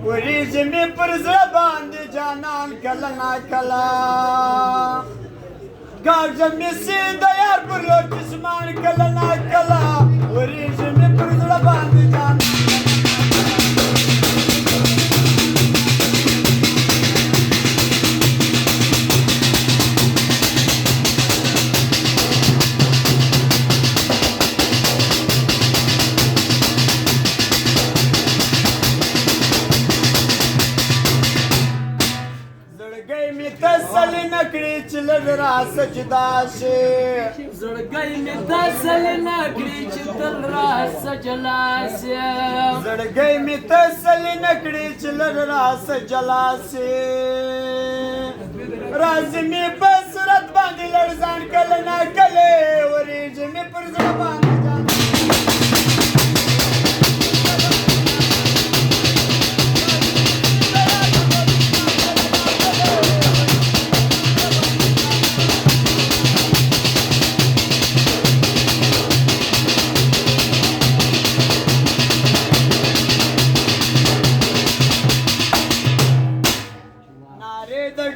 وریږي مې پر زړه باندې جانان کله ناکله ګاډه مې سي د یار پر لور جسمان کله ناکله وریږي مې پر زړه باندې جانان تسلی نکړي چې لږ راسه جدا شي زړګی مې تسلی نکړي چې تل راسه جلا شي زړګی مې تسلی نکړي چې لږ راسه جلا شي راځي مې په صورت باندې لړزان کله ناکله وریږي مې پر زړه باندې جان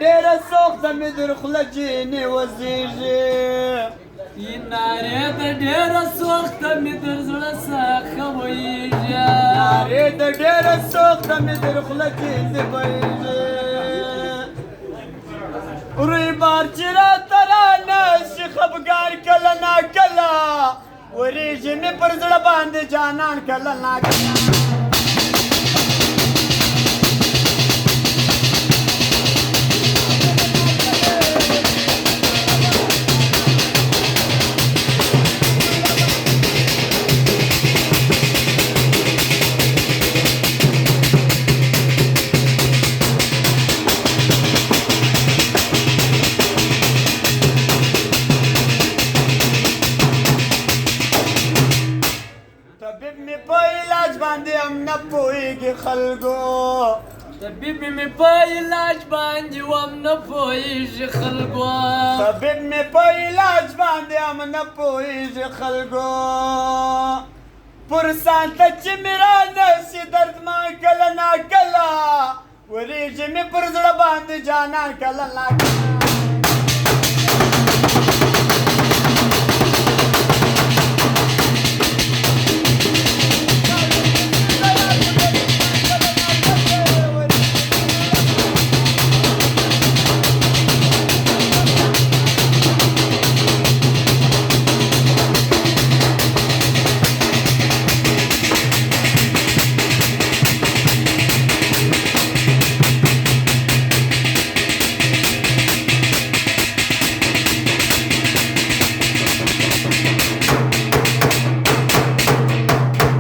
ډېره سوخته مې در خوله جینې وزېږي نارې د ډېره سوخته مې در زړه څخه ویږي نارې د ډېره سوخته مې در خوله جینې ویږي روی بار چې راته رانه شي خفګان کله ناکله وریږي مې پر زړه باندې جانان کله ناکله نه پوهېږي خلکو طبیب مې په علاج باندې هم نه پوهېږي خلکو طبیب مې په علاج باندې هم نه پوهېږي خلکو پر سانته چې مې رانه شي دردمان کله ناکله وریږي مې پر زړه باندې جانان کله ناکله